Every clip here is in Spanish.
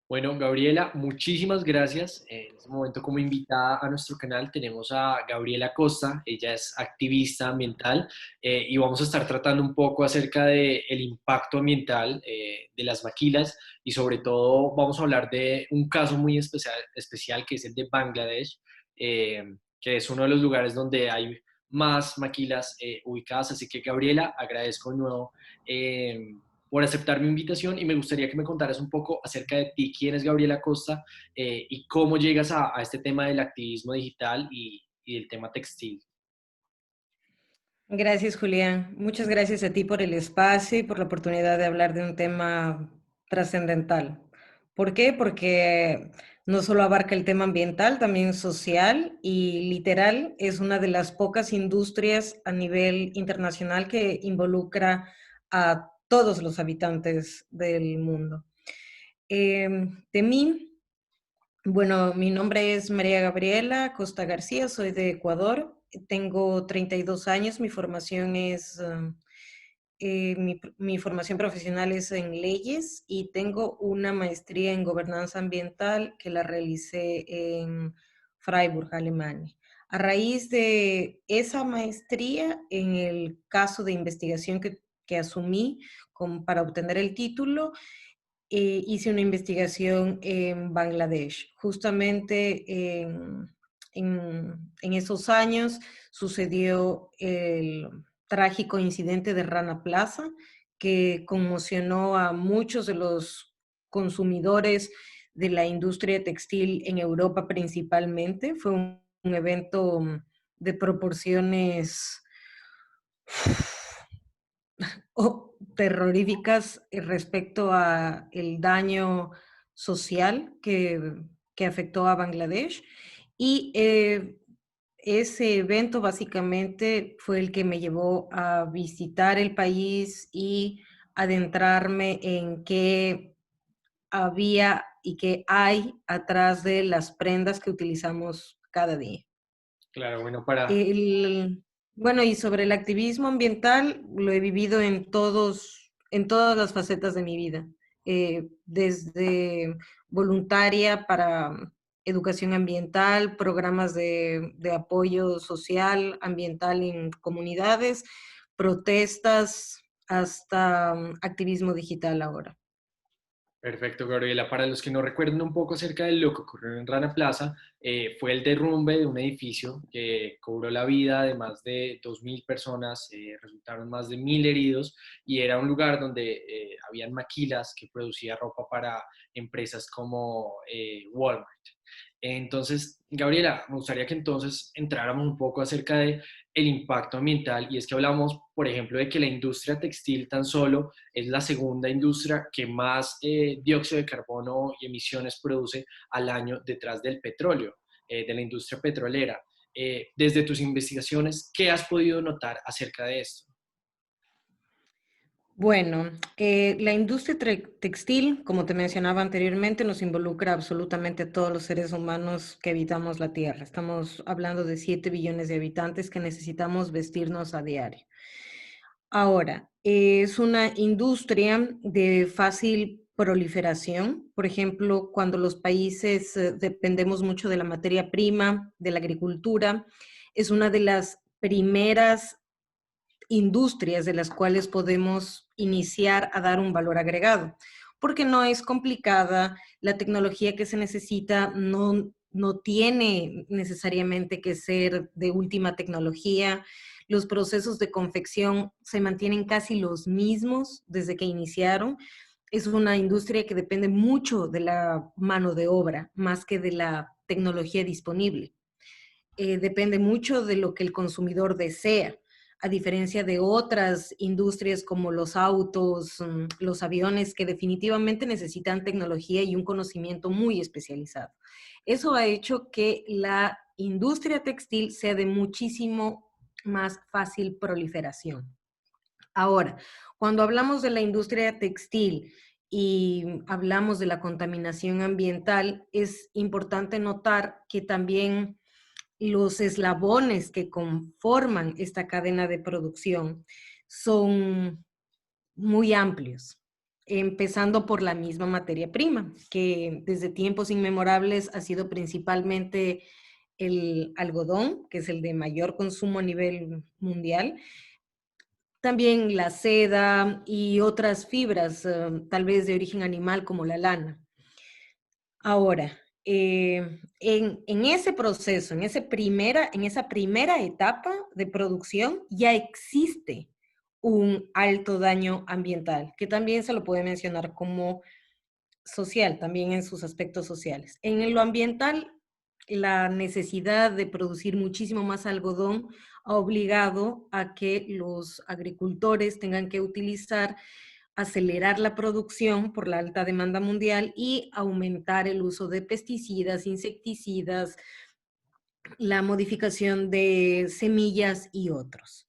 Bueno, Gabriela, muchísimas gracias. En este momento, como invitada a nuestro canal, tenemos a Gabriela Costa. Ella es activista ambiental y vamos a estar tratando un poco acerca del impacto ambiental de las maquilas y sobre todo vamos a hablar de un caso muy especial que es el de Bangladesh, eh, que es uno de los lugares donde hay más maquilas ubicadas. Así que, Gabriela, agradezco de nuevo. Por aceptar mi invitación y me gustaría que me contaras un poco acerca de ti, quién es Gabriela Costa y cómo llegas a este tema del activismo digital y del tema textil. Gracias, Julián. Muchas gracias a ti por el espacio y por la oportunidad de hablar de un tema trascendental. ¿Por qué? Porque no solo abarca el tema ambiental, también social y literal es una de las pocas industrias a nivel internacional que involucra a todos los habitantes del mundo. De mí, bueno, mi nombre es María Gabriela Costa García, soy de Ecuador, tengo 32 años, mi formación es, mi formación profesional es en leyes y tengo una maestría en gobernanza ambiental que la realicé en Freiburg, Alemania. A raíz de esa maestría, en el caso de investigación que asumí para obtener el título, hice una investigación en Bangladesh. Justamente en esos años sucedió el trágico incidente de Rana Plaza, que conmocionó a muchos de los consumidores de la industria textil en Europa principalmente. Fue un evento de proporciones terroríficas respecto a el daño social que afectó a Bangladesh. Y ese evento básicamente fue el que me llevó a visitar el país y adentrarme en qué había y qué hay atrás de las prendas que utilizamos cada día. Claro, bueno, para... El, bueno, y sobre el activismo ambiental, lo he vivido en todas las facetas de mi vida, desde voluntaria para educación ambiental, programas de apoyo social, ambiental en comunidades, protestas, hasta activismo digital ahora. Perfecto, Gabriela. Para los que no recuerden un poco acerca de lo que ocurrió en Rana Plaza, fue el derrumbe de un edificio que cobró la vida de más de 2.000 personas, resultaron más de 1.000 heridos y era un lugar donde habían maquilas que producía ropa para empresas como Walmart. Entonces, Gabriela, me gustaría que entonces entráramos un poco acerca de el impacto ambiental y es que hablamos, por ejemplo, de que la industria textil tan solo es la segunda industria que más dióxido de carbono y emisiones produce al año detrás del petróleo, de la industria petrolera. Desde tus investigaciones, ¿qué has podido notar acerca de esto? Bueno, la industria textil, como te mencionaba anteriormente, nos involucra absolutamente a todos los seres humanos que habitamos la Tierra. Estamos hablando de 7 billones de habitantes que necesitamos vestirnos a diario. Ahora, es una industria de fácil proliferación. Por ejemplo, cuando los países dependemos mucho de la materia prima, de la agricultura, es una de las primeras industrias de las cuales podemos iniciar a dar un valor agregado, porque no es complicada, la tecnología que se necesita no tiene necesariamente que ser de última tecnología, los procesos de confección se mantienen casi los mismos desde que iniciaron. Es una industria que depende mucho de la mano de obra, más que de la tecnología disponible. Depende mucho de lo que el consumidor desea, a diferencia de otras industrias como los autos, los aviones, que definitivamente necesitan tecnología y un conocimiento muy especializado. Eso ha hecho que la industria textil sea de muchísimo más fácil proliferación. Ahora, cuando hablamos de la industria textil y hablamos de la contaminación ambiental, es importante notar que también los eslabones que conforman esta cadena de producción son muy amplios. empezando por la misma materia prima, que desde tiempos inmemorables ha sido principalmente el algodón, que es el de mayor consumo a nivel mundial, también la seda y otras fibras, tal vez de origen animal como la lana. Ahora, en ese proceso, en esa primera etapa de producción, ya existe un alto daño ambiental, que también se lo puede mencionar como social, también en sus aspectos sociales. En lo ambiental, la necesidad de producir muchísimo más algodón ha obligado a que los agricultores tengan que acelerar la producción por la alta demanda mundial y aumentar el uso de pesticidas, insecticidas, la modificación de semillas y otros.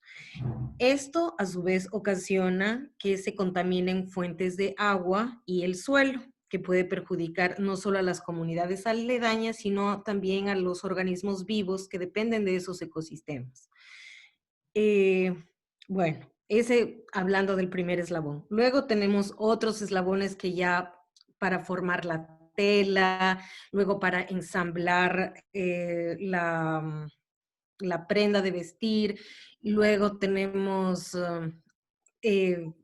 Esto a su vez ocasiona que se contaminen fuentes de agua y el suelo, que puede perjudicar no solo a las comunidades aledañas, sino también a los organismos vivos que dependen de esos ecosistemas. Eh, bueno, ese hablando del primer eslabón. Luego tenemos otros eslabones que ya para formar la tela, luego para ensamblar la prenda de vestir, luego tenemos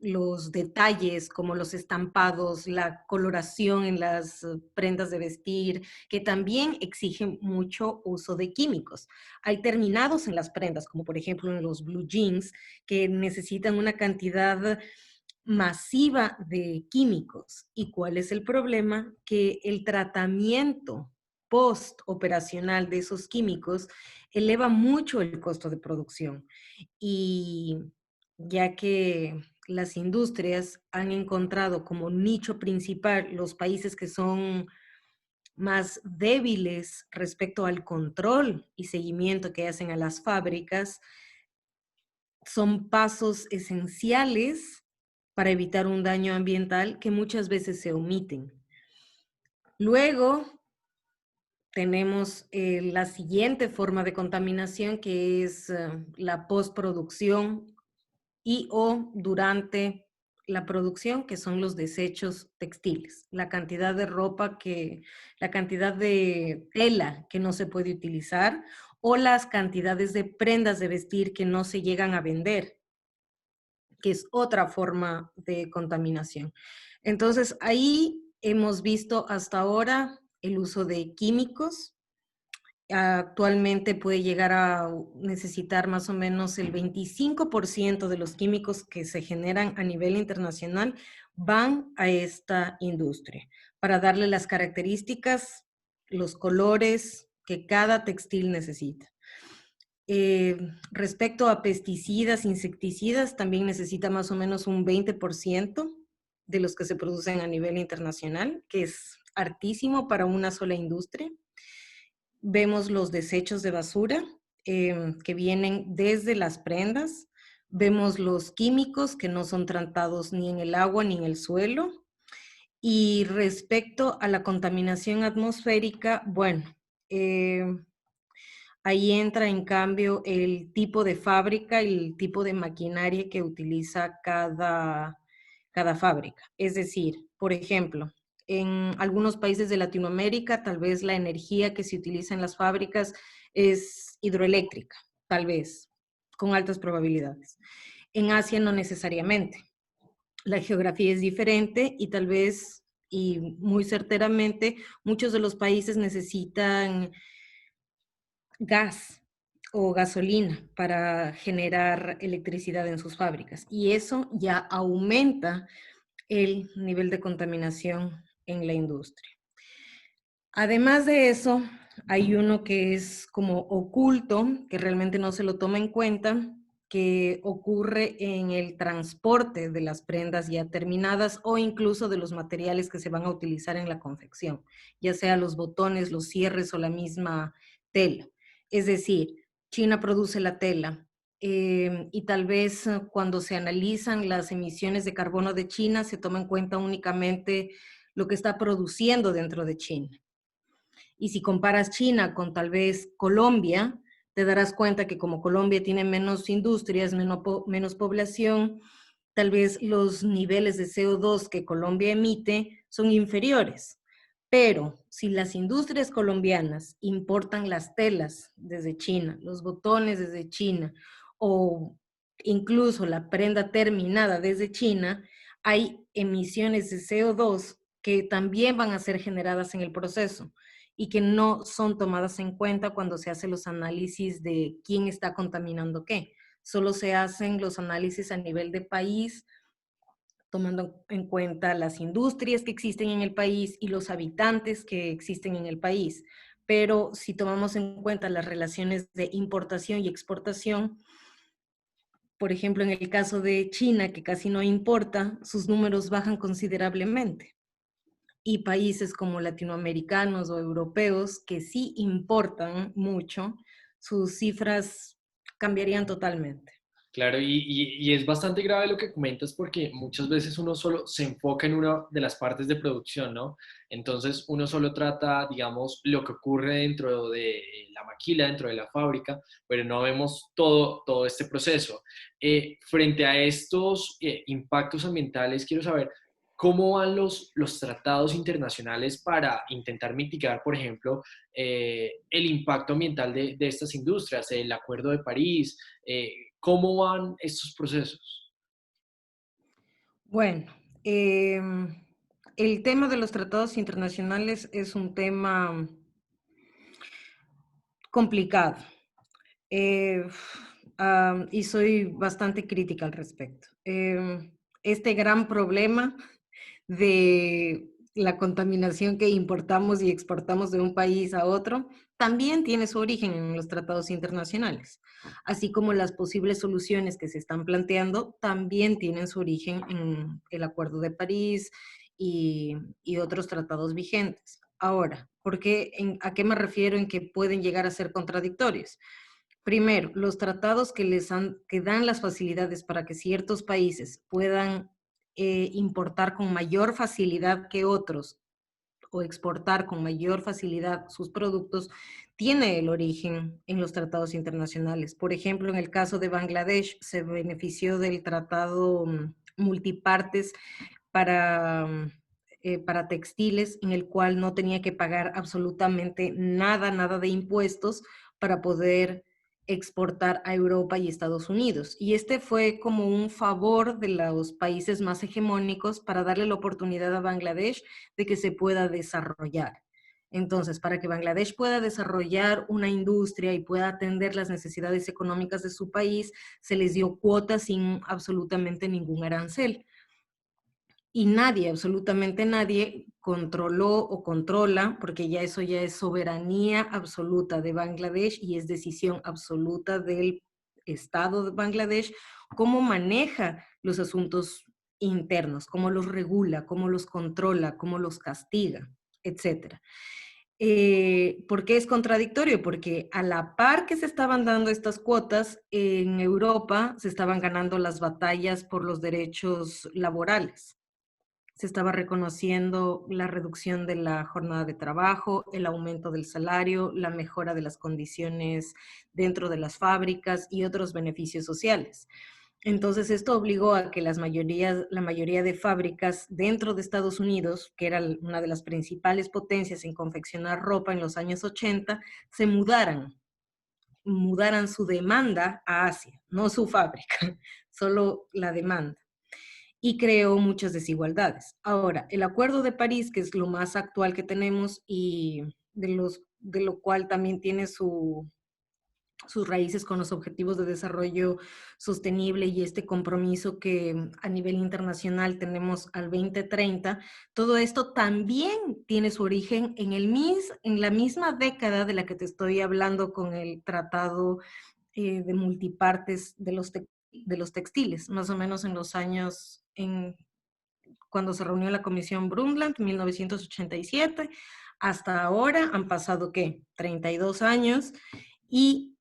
los detalles como los estampados, la coloración en las prendas de vestir, que también exigen mucho uso de químicos. Hay terminados en las prendas, como por ejemplo en los blue jeans, que necesitan una cantidad masiva de químicos. ¿Y cuál es el problema? Que el tratamiento post-operacional de esos químicos eleva mucho el costo de producción. Y ya que las industrias han encontrado como nicho principal los países que son más débiles respecto al control y seguimiento que hacen a las fábricas, son pasos esenciales para evitar un daño ambiental que muchas veces se omiten. Luego tenemos la siguiente forma de contaminación, que es la postproducción y o durante la producción, que son los desechos textiles, la cantidad de tela que no se puede utilizar o las cantidades de prendas de vestir que no se llegan a vender, que es otra forma de contaminación. Entonces, ahí hemos visto hasta ahora el uso de químicos. Actualmente puede llegar a necesitar más o menos el 25% de los químicos que se generan a nivel internacional van a esta industria para darle las características, los colores que cada textil necesita. Respecto a pesticidas, insecticidas, también necesita más o menos un 20% de los que se producen a nivel internacional, que es hartísimo para una sola industria. Vemos los desechos de basura que vienen desde las prendas. Vemos los químicos que no son tratados ni en el agua ni en el suelo. Y respecto a la contaminación atmosférica, bueno, eh, ahí entra en cambio el tipo de fábrica y el tipo de maquinaria que utiliza cada fábrica. Es decir, por ejemplo, en algunos países de Latinoamérica, tal vez la energía que se utiliza en las fábricas es hidroeléctrica, tal vez, con altas probabilidades. En Asia no necesariamente. La geografía es diferente y tal vez, y muy certeramente, muchos de los países necesitan gas o gasolina para generar electricidad en sus fábricas. Y eso ya aumenta el nivel de contaminación en la industria. Además de eso, hay uno que es como oculto, que realmente no se lo toma en cuenta, que ocurre en el transporte de las prendas ya terminadas o incluso de los materiales que se van a utilizar en la confección, ya sea los botones, los cierres o la misma tela. Es decir, China produce la tela y tal vez cuando se analizan las emisiones de carbono de China se toma en cuenta únicamente lo que está produciendo dentro de China. Y si comparas China con tal vez Colombia, te darás cuenta que como Colombia tiene menos industrias, menos población, tal vez los niveles de CO2 que Colombia emite son inferiores. Pero si las industrias colombianas importan las telas desde China, los botones desde China o incluso la prenda terminada desde China, hay emisiones de CO2 que también van a ser generadas en el proceso y que no son tomadas en cuenta cuando se hacen los análisis de quién está contaminando qué. Solo se hacen los análisis a nivel de país, tomando en cuenta las industrias que existen en el país y los habitantes que existen en el país. Pero si tomamos en cuenta las relaciones de importación y exportación, por ejemplo, en el caso de China, que casi no importa, sus números bajan considerablemente. Y países como latinoamericanos o europeos que sí importan mucho, sus cifras cambiarían totalmente. Claro, y es bastante grave lo que comentas porque muchas veces uno solo se enfoca en una de las partes de producción, ¿no? Entonces uno solo trata, digamos, lo que ocurre dentro de la maquila, dentro de la fábrica, pero no vemos todo este proceso. Frente a estos impactos ambientales, quiero saber cómo van los tratados internacionales para intentar mitigar, por ejemplo, el impacto ambiental de estas industrias, el Acuerdo de París. ¿Cómo van estos procesos? Bueno, el tema de los tratados internacionales es un tema complicado. Eh, y soy bastante crítica al respecto. Este gran problema de la contaminación que importamos y exportamos de un país a otro también tiene su origen en los tratados internacionales, así como las posibles soluciones que se están planteando también tienen su origen en el Acuerdo de París y otros tratados vigentes. Ahora, ¿a qué me refiero en que pueden llegar a ser contradictorios? Primero, los tratados que dan las facilidades para que ciertos países puedan importar con mayor facilidad que otros o exportar con mayor facilidad sus productos, tiene el origen en los tratados internacionales. Por ejemplo, en el caso de Bangladesh, se benefició del tratado multipartes para textiles, en el cual no tenía que pagar absolutamente nada de impuestos para poder exportar a Europa y Estados Unidos. Y este fue como un favor de los países más hegemónicos para darle la oportunidad a Bangladesh de que se pueda desarrollar. Entonces, para que Bangladesh pueda desarrollar una industria y pueda atender las necesidades económicas de su país, se les dio cuotas sin absolutamente ningún arancel. Y nadie, absolutamente nadie, controló o controla, porque ya eso ya es soberanía absoluta de Bangladesh y es decisión absoluta del Estado de Bangladesh, cómo maneja los asuntos internos, cómo los regula, cómo los controla, cómo los castiga, etcétera. ¿Por qué es contradictorio? Porque a la par que se estaban dando estas cuotas, en Europa se estaban ganando las batallas por los derechos laborales. Se estaba reconociendo la reducción de la jornada de trabajo, el aumento del salario, la mejora de las condiciones dentro de las fábricas y otros beneficios sociales. Entonces, esto obligó a que la mayoría de fábricas dentro de Estados Unidos, que era una de las principales potencias en confeccionar ropa en los años 80, se mudaran su demanda a Asia, no su fábrica, solo la demanda, y creó muchas desigualdades. Ahora, el Acuerdo de París, que es lo más actual que tenemos y de lo cual también tiene sus raíces con los objetivos de desarrollo sostenible y este compromiso que a nivel internacional tenemos al 2030, todo esto también tiene su origen en la misma década de la que te estoy hablando con el tratado de multipartes de los textiles, más o menos en los años, cuando se reunió la Comisión Brundtland, 1987, hasta ahora han pasado, ¿qué? 32 años y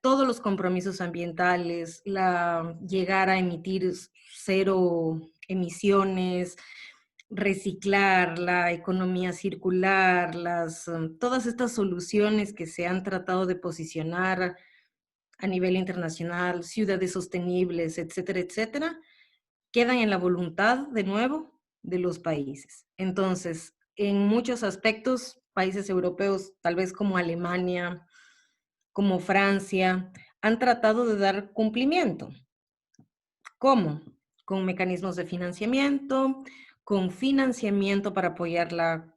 todos los compromisos ambientales, llegar a emitir cero emisiones, reciclar, la economía circular, todas estas soluciones que se han tratado de posicionar a nivel internacional, ciudades sostenibles, etcétera, etcétera, quedan en la voluntad, de nuevo, de los países. Entonces, en muchos aspectos, países europeos, tal vez como Alemania, como Francia, han tratado de dar cumplimiento. ¿Cómo? Con mecanismos de financiamiento, con financiamiento para apoyar la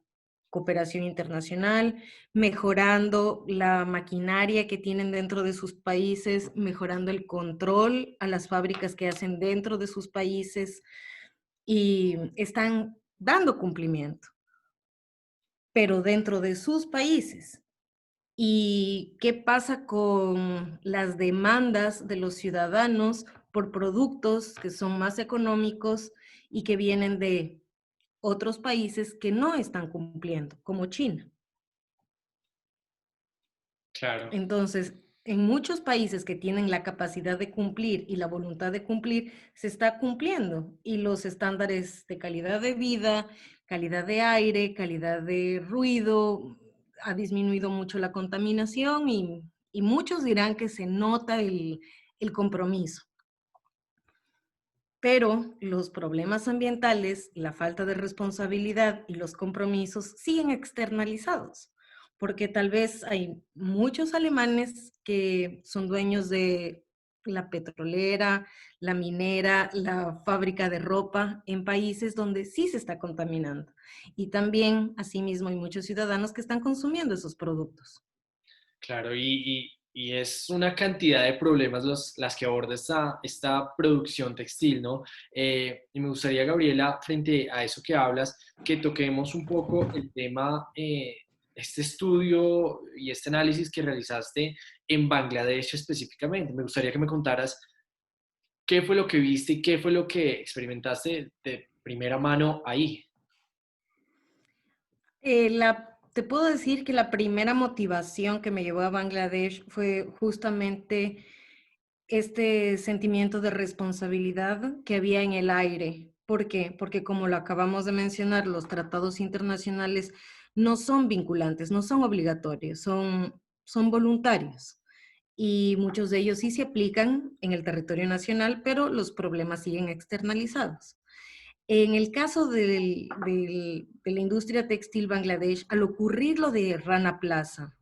cooperación internacional, mejorando la maquinaria que tienen dentro de sus países, mejorando el control a las fábricas que hacen dentro de sus países y están dando cumplimiento, pero dentro de sus países. ¿Y qué pasa con las demandas de los ciudadanos por productos que son más económicos y que vienen de otros países que no están cumpliendo, como China? Claro. Entonces, en muchos países que tienen la capacidad de cumplir y la voluntad de cumplir, se está cumpliendo y los estándares de calidad de vida, calidad de aire, calidad de ruido, ha disminuido mucho la contaminación y muchos dirán que se nota el compromiso. Pero los problemas ambientales, la falta de responsabilidad y los compromisos siguen externalizados, porque tal vez hay muchos alemanes que son dueños de la petrolera, la minera, la fábrica de ropa en países donde sí se está contaminando. Y también, asimismo, hay muchos ciudadanos que están consumiendo esos productos. Claro, y es una cantidad de problemas las que aborda esta producción textil, ¿no? Y me gustaría, Gabriela, frente a eso que hablas, que toquemos un poco el tema, este estudio y este análisis que realizaste en Bangladesh específicamente. Me gustaría que me contaras qué fue lo que viste y qué fue lo que experimentaste de primera mano ahí. Te puedo decir que la primera motivación que me llevó a Bangladesh fue justamente este sentimiento de responsabilidad que había en el aire. ¿Por qué? Porque como lo acabamos de mencionar, los tratados internacionales no son vinculantes, no son obligatorios, son voluntarios. Y muchos de ellos sí se aplican en el territorio nacional, pero los problemas siguen externalizados. En el caso de la industria textil Bangladesh, al ocurrir lo de Rana Plaza,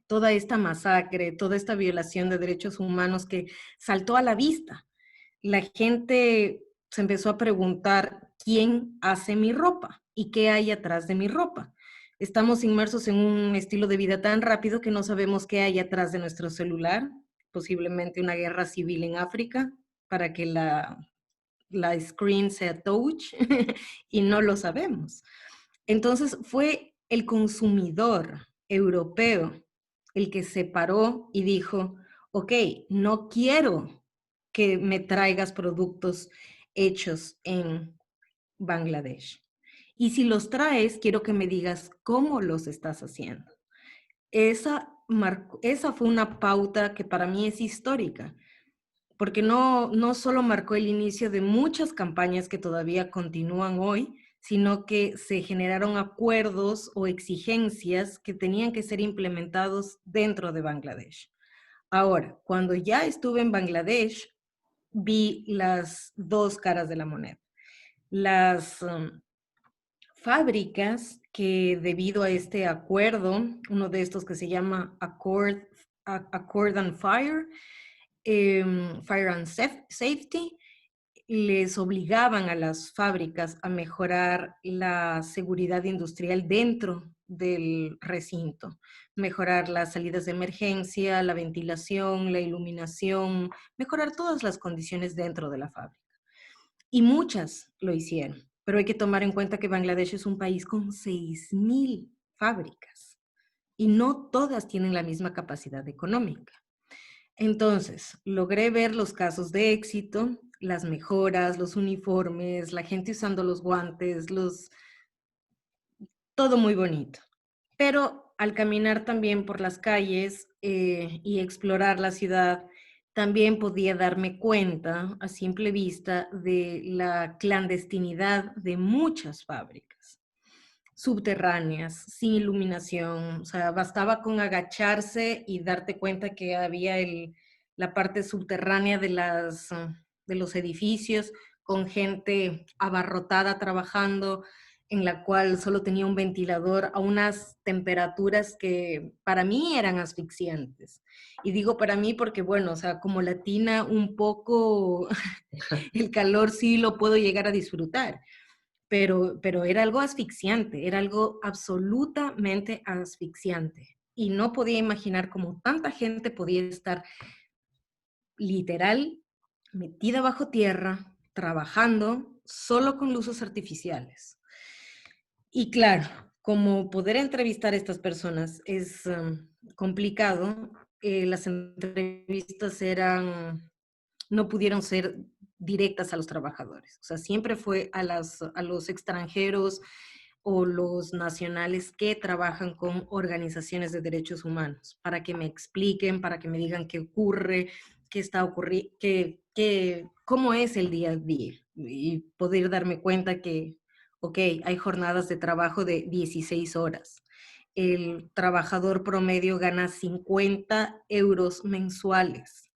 toda esta masacre, toda esta violación de derechos humanos que saltó a la vista, la gente se empezó a preguntar quién hace mi ropa y qué hay atrás de mi ropa. Estamos inmersos en un estilo de vida tan rápido que no sabemos qué hay atrás de nuestro celular, posiblemente una guerra civil en África para que la screen sea touch y no lo sabemos. Entonces fue el consumidor europeo el que se paró y dijo, ok, no quiero que me traigas productos hechos en Bangladesh. Y si los traes, quiero que me digas cómo los estás haciendo. Esa fue una pauta que para mí es histórica, porque no solo marcó el inicio de muchas campañas que todavía continúan hoy, sino que se generaron acuerdos o exigencias que tenían que ser implementados dentro de Bangladesh. Ahora, cuando ya estuve en Bangladesh, vi las dos caras de la moneda. Las fábricas que debido a este acuerdo, uno de estos que se llama Accord and Fire, Fire and Safety, les obligaban a las fábricas a mejorar la seguridad industrial dentro del recinto, mejorar las salidas de emergencia, la ventilación, la iluminación, mejorar todas las condiciones dentro de la fábrica. Y muchas lo hicieron, pero hay que tomar en cuenta que Bangladesh es un país con 6.000 fábricas y no todas tienen la misma capacidad económica. Entonces, logré ver los casos de éxito, las mejoras, los uniformes, la gente usando los guantes, todo muy bonito. Pero al caminar también por las calles y explorar la ciudad, también podía darme cuenta a simple vista de la clandestinidad de muchas fábricas subterráneas, sin iluminación, o sea, bastaba con agacharse y darte cuenta que había la parte subterránea de los edificios, con gente abarrotada trabajando, en la cual solo tenía un ventilador a unas temperaturas que para mí eran asfixiantes. Y digo para mí porque, bueno, o sea, como latina un poco el calor sí lo puedo llegar a disfrutar, pero era algo asfixiante, era algo absolutamente asfixiante. Y no podía imaginar cómo tanta gente podía estar literal metida bajo tierra, trabajando solo con luces artificiales. Y claro, como poder entrevistar a estas personas es complicado, las entrevistas no pudieron ser directas a los trabajadores. O sea, siempre fue a los extranjeros o los nacionales que trabajan con organizaciones de derechos humanos para que me expliquen, para que me digan qué ocurre, qué está ocurriendo, cómo es el día a día y poder darme cuenta que, ok, hay jornadas de trabajo de 16 horas. El trabajador promedio gana 50 euros mensuales.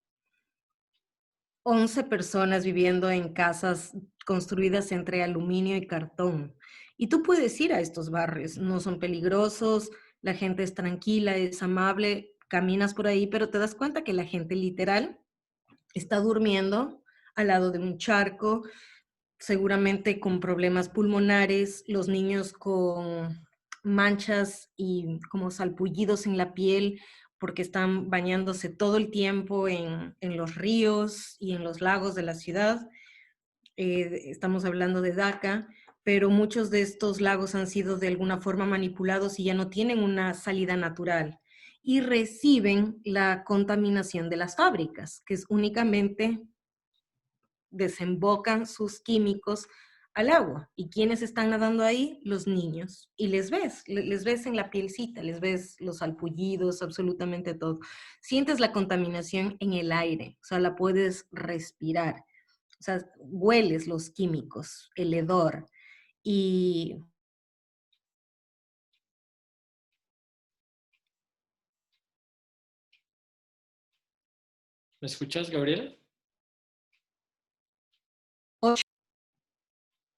11 personas viviendo en casas construidas entre aluminio y cartón. Y tú puedes ir a estos barrios, no son peligrosos, la gente es tranquila, es amable, caminas por ahí, pero te das cuenta que la gente literal está durmiendo al lado de un charco, seguramente con problemas pulmonares, los niños con manchas y como salpullidos en la piel porque están bañándose todo el tiempo en los ríos y en los lagos de la ciudad. Estamos hablando de Dhaka, pero muchos de estos lagos han sido de alguna forma manipulados y ya no tienen una salida natural y reciben la contaminación de las fábricas, que es únicamente desembocan sus químicos al agua. ¿Y quiénes están nadando ahí? Los niños. Y les ves en la pielcita, les ves los salpullidos, absolutamente todo. Sientes la contaminación en el aire, o sea, la puedes respirar. O sea, hueles los químicos, el hedor. Y ¿Me escuchas, Gabriela?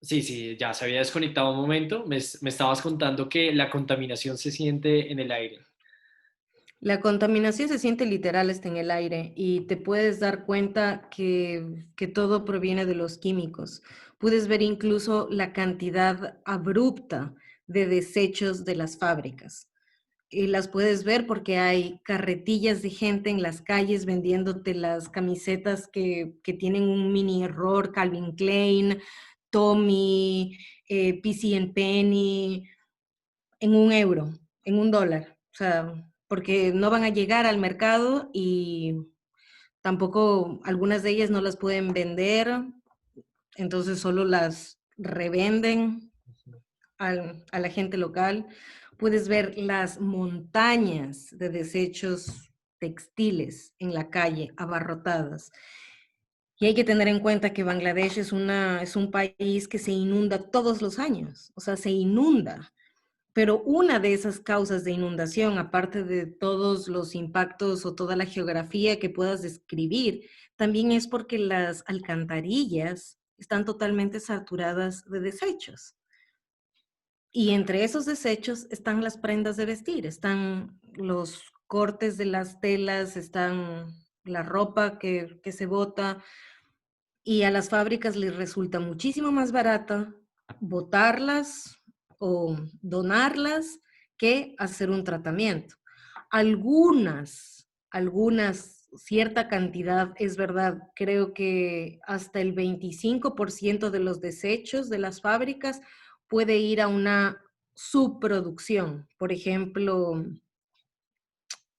Sí, sí, ya se había desconectado un momento. Me estabas contando que la contaminación se siente en el aire. la contaminación se siente literal está en el aire y te puedes dar cuenta que todo proviene de los químicos. Puedes ver incluso la cantidad abrupta de desechos de las fábricas. Y las puedes ver porque hay carretillas de gente en las calles vendiéndote las camisetas que tienen un mini error, Calvin Klein, Tommy, PC Penny, en 1 euro, en $1. O sea, porque no van a llegar al mercado y tampoco algunas de ellas no las pueden vender, entonces solo las revenden a la gente local. Puedes ver las montañas de desechos textiles en la calle, abarrotadas. Y hay que tener en cuenta que Bangladesh es un país que se inunda todos los años, o sea, se inunda. Pero una de esas causas de inundación, aparte de todos los impactos o toda la geografía que puedas describir, también es porque las alcantarillas están totalmente saturadas de desechos. Y entre esos desechos están las prendas de vestir, están los cortes de las telas, están la ropa que se bota, y a las fábricas les resulta muchísimo más barata botarlas o donarlas que hacer un tratamiento. Cierta cantidad, es verdad, creo que hasta el 25% de los desechos de las fábricas puede ir a una subproducción. Por ejemplo,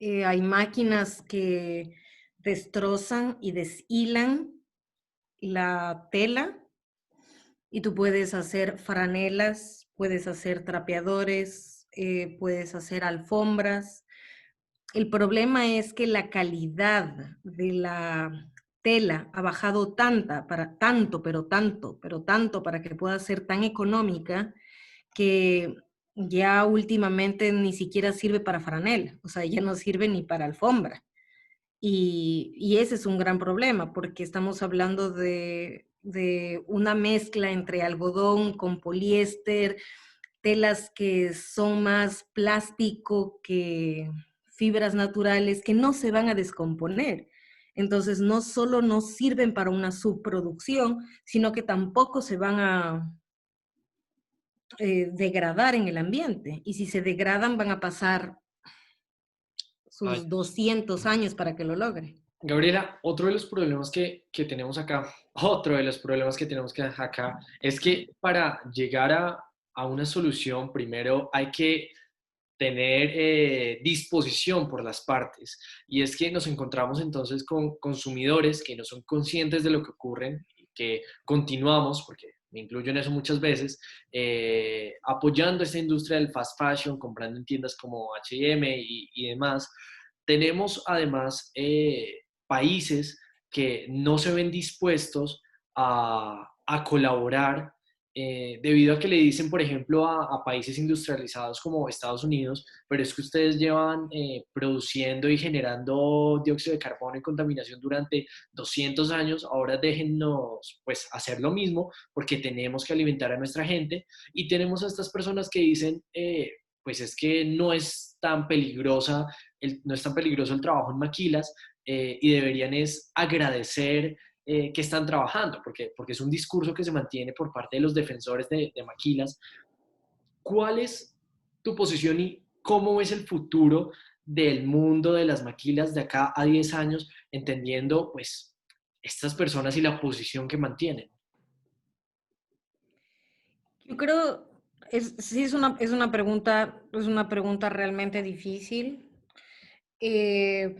hay máquinas que destrozan y deshilan la tela y tú puedes hacer franelas, puedes hacer trapeadores, puedes hacer alfombras. El problema es que la calidad de la tela ha bajado tanto, para que pueda ser tan económica que ya últimamente ni siquiera sirve para franela, o sea, ya no sirve ni para alfombra. Y ese es un gran problema, porque estamos hablando de una mezcla entre algodón con poliéster, telas que son más plástico que fibras naturales que no se van a descomponer. Entonces, no solo no sirven para una subproducción, sino que tampoco se van a degradar en el ambiente. Y si se degradan, van a pasar sus Años. 200 años para que lo logre. Gabriela, otro de los problemas que tenemos acá, otro de los problemas que tenemos que acá es que para llegar a una solución, primero hay que tener disposición por las partes. Y es que nos encontramos entonces con consumidores que no son conscientes de lo que ocurre, que continuamos, porque me incluyo en eso muchas veces, apoyando esta industria del fast fashion, comprando en tiendas como H&M y demás. Tenemos además países que no se ven dispuestos a colaborar debido a que le dicen, por ejemplo, a países industrializados como Estados Unidos, pero es que ustedes llevan produciendo y generando dióxido de carbono y contaminación durante 200 años, ahora déjennos pues hacer lo mismo porque tenemos que alimentar a nuestra gente y tenemos a estas personas que dicen, pues es que no es tan peligrosa, no es tan peligroso el trabajo en maquilas y deberían es agradecer que están trabajando, porque es un discurso que se mantiene por parte de los defensores de maquilas. ¿Cuál es tu posición y cómo ves el futuro del mundo de las maquilas de acá a 10 años, entendiendo pues estas personas y la posición que mantienen? Yo creo, sí es una pregunta realmente difícil. Eh,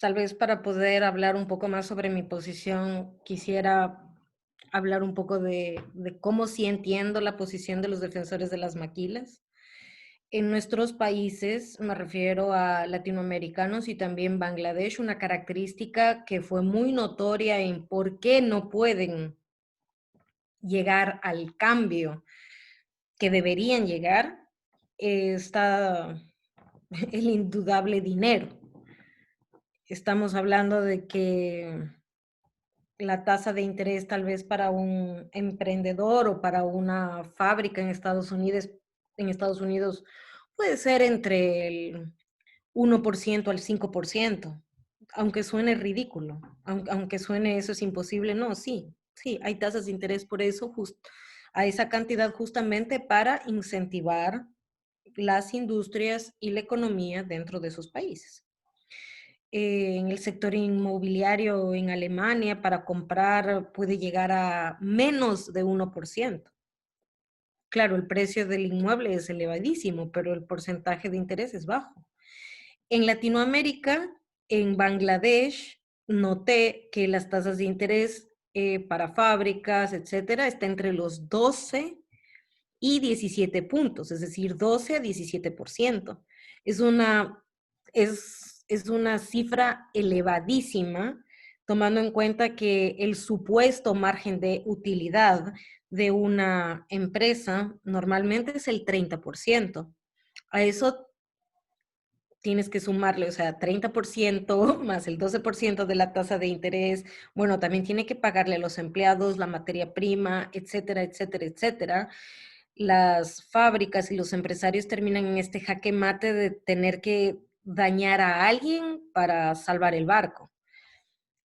Tal vez para poder hablar un poco más sobre mi posición, quisiera hablar un poco de cómo sí entiendo la posición de los defensores de las maquilas. En nuestros países, me refiero a latinoamericanos y también Bangladesh, una característica que fue muy notoria en por qué no pueden llegar al cambio que deberían llegar, está el indudable dinero. Estamos hablando de que la tasa de interés tal vez para un emprendedor o para una fábrica en Estados Unidos puede ser entre el 1% al 5%, aunque suene ridículo, aunque suene eso es imposible, no, sí, sí, hay tasas de interés por eso, a esa cantidad justamente para incentivar las industrias y la economía dentro de sus países. En el sector inmobiliario en Alemania para comprar puede llegar a menos de 1%. Claro, el precio del inmueble es elevadísimo, pero el porcentaje de interés es bajo. En Latinoamérica, en Bangladesh, noté que las tasas de interés para fábricas, etcétera, está entre los 12 y 17 puntos, es decir, 12 a 17%. Es una, es una cifra elevadísima, tomando en cuenta que el supuesto margen de utilidad de una empresa normalmente es el 30%. A eso tienes que sumarle, o sea, 30% más el 12% de la tasa de interés. Bueno, también tiene que pagarle a los empleados la materia prima, etcétera, etcétera, etcétera. Las fábricas y los empresarios terminan en este jaque mate de tener que dañar a alguien para salvar el barco.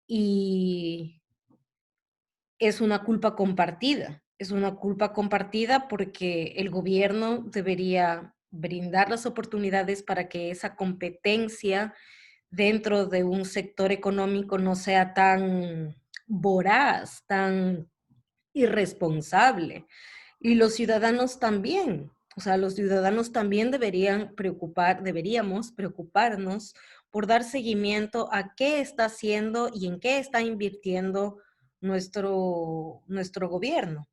Y es una culpa compartida. Es una culpa compartida porque el gobierno debería brindar las oportunidades para que esa competencia dentro de un sector económico no sea tan voraz, tan irresponsable. Y los ciudadanos también, o sea, los ciudadanos también deberíamos preocuparnos por dar seguimiento a qué está haciendo y en qué está invirtiendo nuestro gobierno.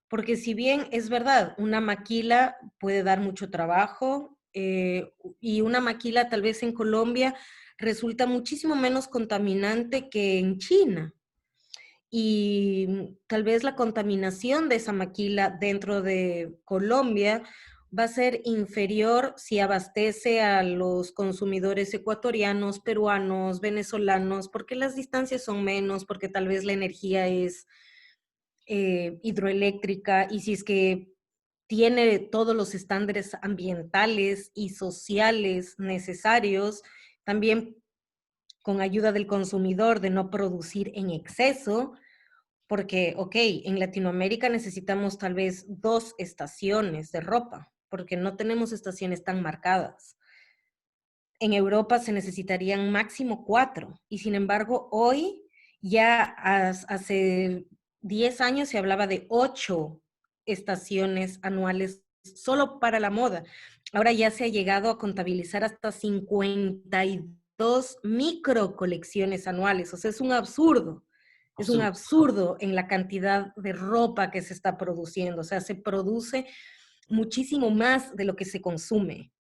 Porque si bien es verdad, una maquila puede dar mucho trabajo y una maquila tal vez en Colombia resulta muchísimo menos contaminante que en China. Y tal vez la contaminación de esa maquila dentro de Colombia va a ser inferior si abastece a los consumidores ecuatorianos, peruanos, venezolanos, porque las distancias son menos, porque tal vez la energía es hidroeléctrica y si es que tiene todos los estándares ambientales y sociales necesarios, también con ayuda del consumidor de no producir en exceso, porque, ok, en Latinoamérica necesitamos tal vez 2 estaciones de ropa, porque no tenemos estaciones tan marcadas. En Europa se necesitarían máximo 4, y sin embargo hoy ya hace 10 años se hablaba de 8 estaciones anuales solo para la moda. Ahora ya se ha llegado a contabilizar hasta 52 micro colecciones anuales, o sea, es un absurdo. Es un Absurdo. absurdo en la cantidad de ropa que se está produciendo, o sea, se produce muchísimo más de lo que se consume.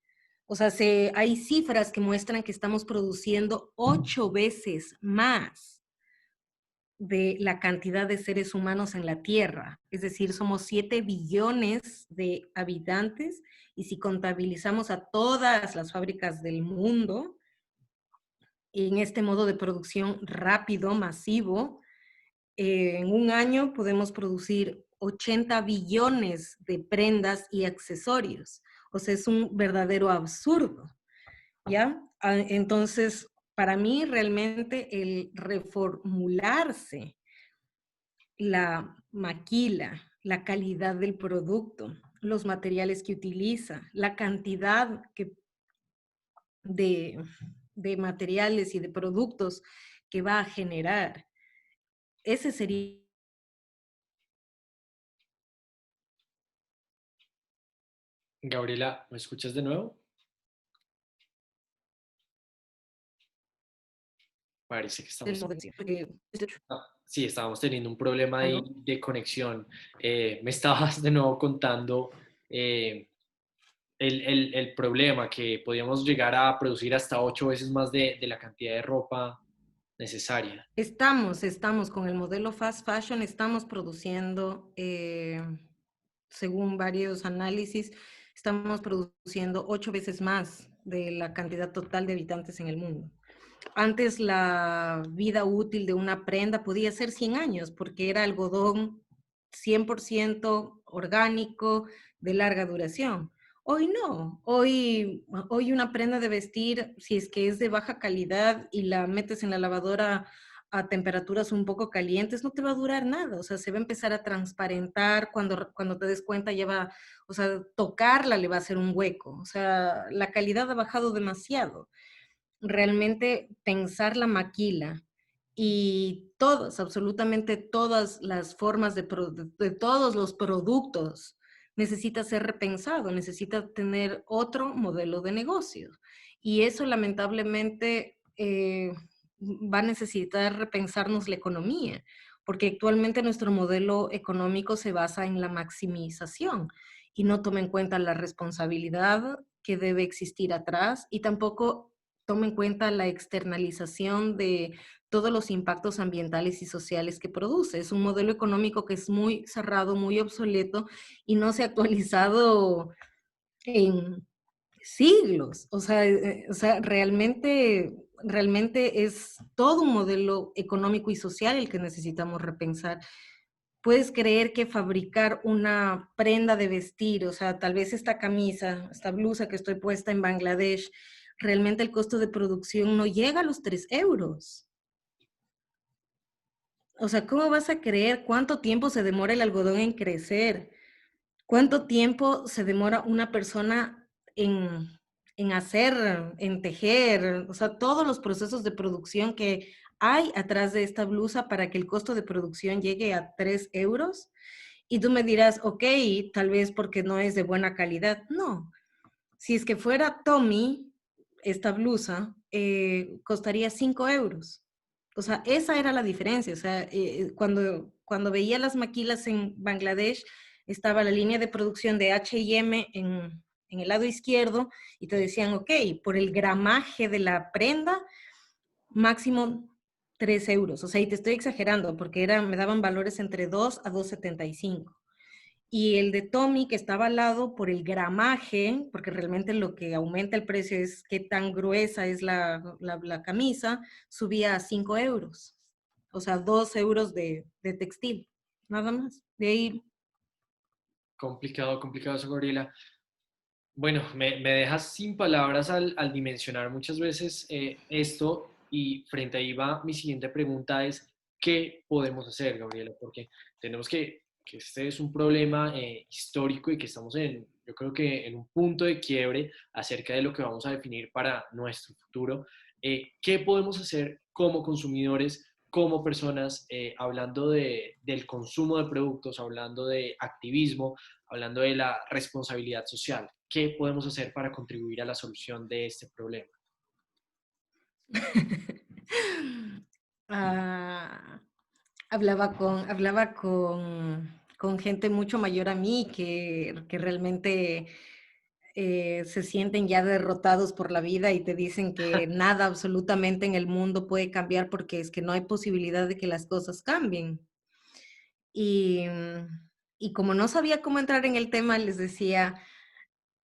O sea, hay cifras que muestran que estamos produciendo 8 veces más de la cantidad de seres humanos en la Tierra. Es decir, somos 7 billones de habitantes y si contabilizamos a todas las fábricas del mundo en este modo de producción rápido, masivo, en un año podemos producir 80 billones de prendas y accesorios. O sea, es un verdadero absurdo. ¿Ya? Entonces, para mí realmente el reformularse la maquila, la calidad del producto, los materiales que utiliza, la cantidad de, de materiales y de productos que va a generar, ese sería. Gabriela, ¿me escuchas de nuevo? Parece que El estamos... modelo. Porque, Sí, estábamos teniendo un problema ahí ¿aló? de conexión. Me estabas de nuevo contando el problema, que podíamos llegar a producir hasta 8 veces más de la cantidad de ropa necesaria. Estamos con el modelo fast fashion, estamos produciendo, según varios análisis, estamos produciendo 8 veces más de la cantidad total de habitantes en el mundo. Antes la vida útil de una prenda podía ser 100 años porque era algodón 100% orgánico de larga duración. Hoy no, hoy una prenda de vestir, si es que es de baja calidad y la metes en la lavadora a temperaturas un poco calientes, no te va a durar nada, o sea, se va a empezar a transparentar, cuando te des cuenta ya va, o sea, tocarla le va a hacer un hueco, o sea, la calidad ha bajado demasiado. Realmente pensar la maquila y todas, absolutamente todas las formas de todos los productos necesita ser repensado, necesita tener otro modelo de negocio. Y eso lamentablemente va a necesitar repensarnos la economía, porque actualmente nuestro modelo económico se basa en la maximización y no toma en cuenta la responsabilidad que debe existir atrás y tampoco toma en cuenta la externalización de todos los impactos ambientales y sociales que produce. Es un modelo económico que es muy cerrado, muy obsoleto y no se ha actualizado en siglos. O sea, realmente es todo un modelo económico y social el que necesitamos repensar. Puedes creer que fabricar una prenda de vestir, o sea, tal vez esta camisa, esta blusa que estoy puesta en Bangladesh, realmente el costo de producción no llega a los 3 euros. O sea, ¿cómo vas a creer cuánto tiempo se demora el algodón en crecer? ¿Cuánto tiempo se demora una persona en hacer, en tejer? O sea, todos los procesos de producción que hay atrás de esta blusa para que el costo de producción llegue a 3 euros. Y tú me dirás, ok, tal vez porque no es de buena calidad. No, si es que fuera Tommy, esta blusa, costaría 5 euros. O sea, esa era la diferencia. O sea, cuando veía las maquilas en Bangladesh, estaba la línea de producción de H&M en el lado izquierdo y te decían, ok, por el gramaje de la prenda, máximo 3 euros. O sea, y te estoy exagerando porque me daban valores entre 2 a 2,75. y el de Tommy, que estaba al lado por el gramaje, porque realmente lo que aumenta el precio es qué tan gruesa es la camisa, subía a 5 euros. O sea, 2 euros de textil, nada más. De ahí. Complicado, complicado eso, Gabriela. Bueno, me dejas sin palabras al dimensionar muchas veces esto y frente ahí va mi siguiente pregunta es, ¿qué podemos hacer, Gabriela? Porque tenemos que este es un problema histórico y que estamos yo creo que en un punto de quiebre acerca de lo que vamos a definir para nuestro futuro. ¿Qué podemos hacer como consumidores, como personas, hablando del consumo de productos, hablando de activismo, hablando de la responsabilidad social? ¿Qué podemos hacer para contribuir a la solución de este problema? Ah, hablaba con gente mucho mayor a mí que realmente se sienten ya derrotados por la vida y te dicen que nada absolutamente en el mundo puede cambiar porque es que no hay posibilidad de que las cosas cambien. Y, y como no sabía cómo entrar en el tema, les decía,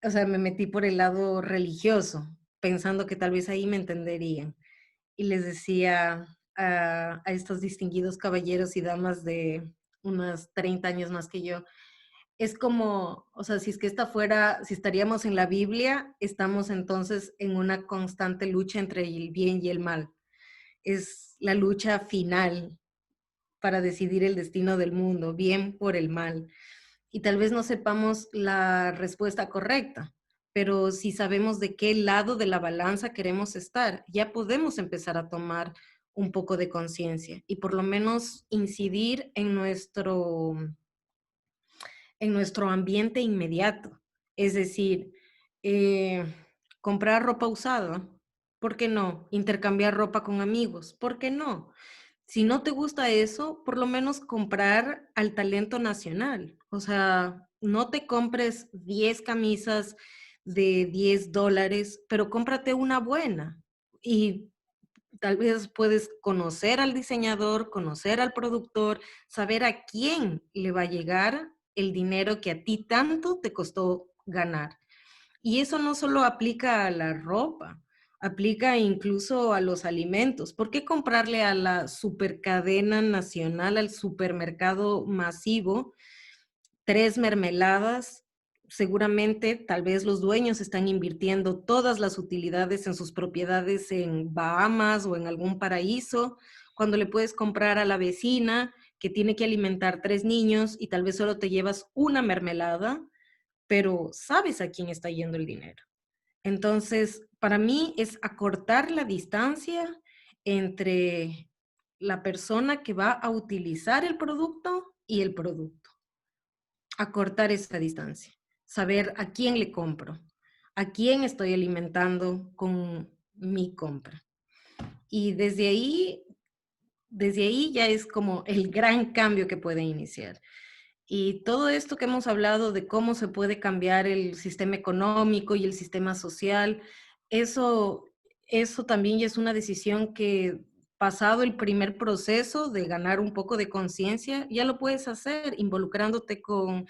o sea, me metí por el lado religioso, pensando que tal vez ahí me entenderían. Y les decía a estos distinguidos caballeros y damas de unos 30 años más que yo, es como, o sea, si es que esta fuera, si estaríamos en la Biblia, estamos entonces en una constante lucha entre el bien y el mal. Es la lucha final para decidir el destino del mundo, bien por el mal. Y tal vez no sepamos la respuesta correcta, pero si sabemos de qué lado de la balanza queremos estar, ya podemos empezar a tomar un poco de conciencia y por lo menos incidir en nuestro ambiente inmediato. Es decir, eh, comprar ropa usada, ¿por qué no? Intercambiar ropa con amigos, ¿por qué no? Si no te gusta eso, por lo menos comprar al talento nacional. O sea, no te compres 10 camisas de $10, pero cómprate una buena. Y tal vez puedes conocer al diseñador, conocer al productor, saber a quién le va a llegar el dinero que a ti tanto te costó ganar. Y eso no solo aplica a la ropa, aplica incluso a los alimentos. ¿Por qué comprarle a la supercadena nacional, al supermercado masivo, 3 mermeladas? Seguramente, tal vez los dueños están invirtiendo todas las utilidades en sus propiedades en Bahamas o en algún paraíso, cuando le puedes comprar a la vecina que tiene que alimentar 3 niños y tal vez solo te llevas una mermelada, pero sabes a quién está yendo el dinero. Entonces, para mí es acortar la distancia entre la persona que va a utilizar el producto y el producto. Acortar esa distancia. Saber a quién le compro, a quién estoy alimentando con mi compra. Y desde ahí ya es como el gran cambio que puede iniciar. Y todo esto que hemos hablado de cómo se puede cambiar el sistema económico y el sistema social, eso, eso también ya es una decisión que pasado el primer proceso de ganar un poco de conciencia, ya lo puedes hacer involucrándote con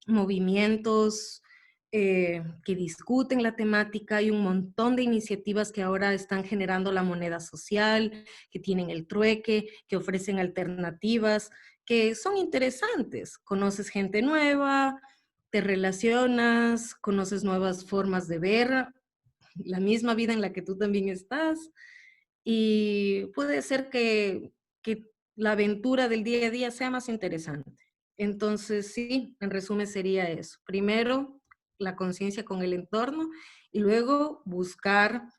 movimientos que discuten la temática. Hay un montón de iniciativas que ahora están generando la moneda social, que tienen el trueque, que ofrecen alternativas que son interesantes. Conoces gente nueva, te relacionas, conoces nuevas formas de ver la misma vida en la que tú también estás y puede ser que la aventura del día a día sea más interesante. Entonces, sí, en resumen sería eso. Primero, la conciencia con el entorno y luego buscar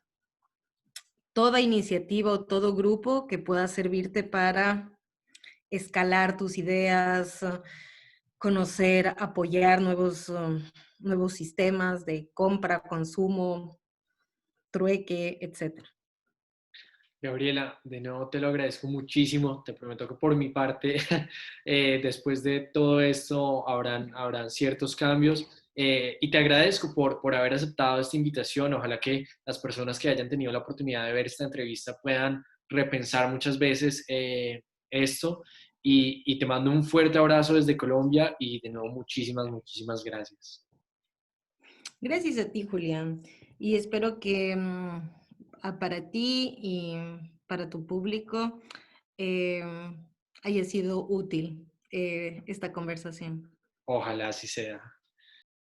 toda iniciativa o todo grupo que pueda servirte para escalar tus ideas, conocer, apoyar nuevos sistemas de compra, consumo, trueque, etcétera. Gabriela, de nuevo te lo agradezco muchísimo. Te prometo que por mi parte, después de todo esto, habrán ciertos cambios. Y te agradezco por haber aceptado esta invitación. Ojalá que las personas que hayan tenido la oportunidad de ver esta entrevista puedan repensar muchas veces esto. y te mando un fuerte abrazo desde Colombia y de nuevo muchísimas, muchísimas gracias. Gracias a ti, Julián. Y espero que para ti y para tu público eh, haya sido útil esta conversación. Ojalá así sea.